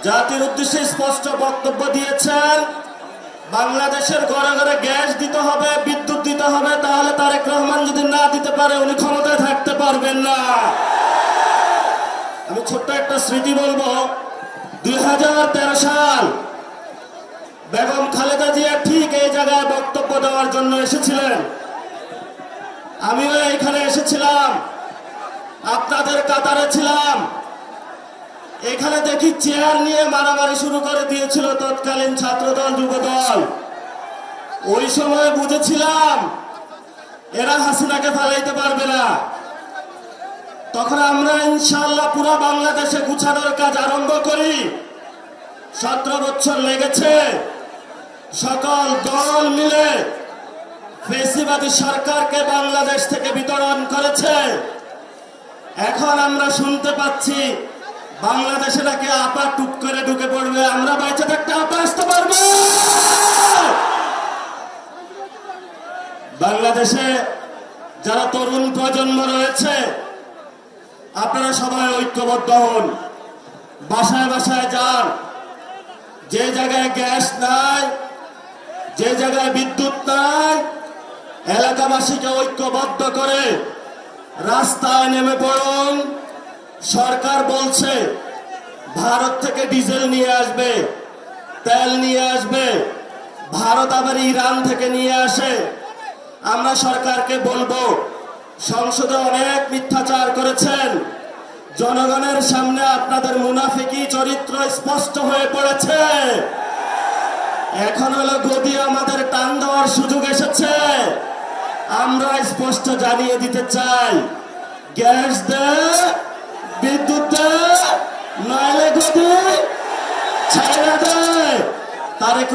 জাতির উদ্দেশ্যে স্পষ্ট বক্তব্য দিয়েছেন। বাংলাদেশের ঘরে ঘরে গ্যাস দিতে হবে, বিদ্যুৎ দিতে হবে, তাহলে তারেক রহমান যদি না দিতে পারে উনি ক্ষমতায় থাকতে পারবেন না। আমি ছোট্ট একটা স্মৃতি বলবো। 2013 সাল বেগম খালেদা জিয়া ঠিক এই জায়গায় বক্তব্য দেওয়ার জন্য এসেছিলেন। আমিও এখানে এসেছিলাম, আপনাদের কাতারে ছিলাম। এখানে দেখি চেয়ার নিয়ে মারামারি শুরু করে দিয়েছিল তৎকালীন ছাত্রদল যুবদল। ওই সময় বুঝেছিলাম এরা হাসিনাকে ফালাইতে পারবে না। তখন আমরা ইনশাআল্লাহ পুরো বাংলাদেশে গুছানোর কাজ আরম্ভ করি। 17 বছর লেগেছে। সকল দল মিলে ফ্যাসিবাদী সরকারকে বাংলাদেশ থেকে বিতরণ করেছে। এখন আমরা শুনতে পাচ্ছি বাংলাদেশে নাকি আপা টুক করে ঢুকে পড়বে। আমরা বাইচে থাকতে আপা আসতে পারবো? বাংলাদেশে যারা তরুণ প্রজন্ম রয়েছে, আপনারা সবাই ঐক্যবদ্ধ হন, বাসায় বাসায় যান। যে জায়গায় গ্যাস নাই, যে জায়গায় বিদ্যুৎ নাই, এলাকাবাসীকে ঐক্যবদ্ধ করে রাস্তায় নেমে পড়ুন। সরকার বলছে ভারত থেকে ডিজেল নিয়ে আসবে, তেল নিয়ে আসবে, ভারত আবার ইরান থেকে নিয়ে আসে। আমরা সরকারকে বলবো, সংসদে অনেক মিথ্যাচার করেছেন, জনগণের সামনে আপনাদের মুনাফিকি চরিত্র স্পষ্ট হয়ে পড়েছে। এখন হলো গদি আমাদের টান দেওয়ার সুযোগ এসেছে। আমরা স্পষ্ট জানিয়ে দিতে চাই, গ্যাস দে, বিদ্যুৎ দে, নইলে গদি ছেড়ে দে। তারেক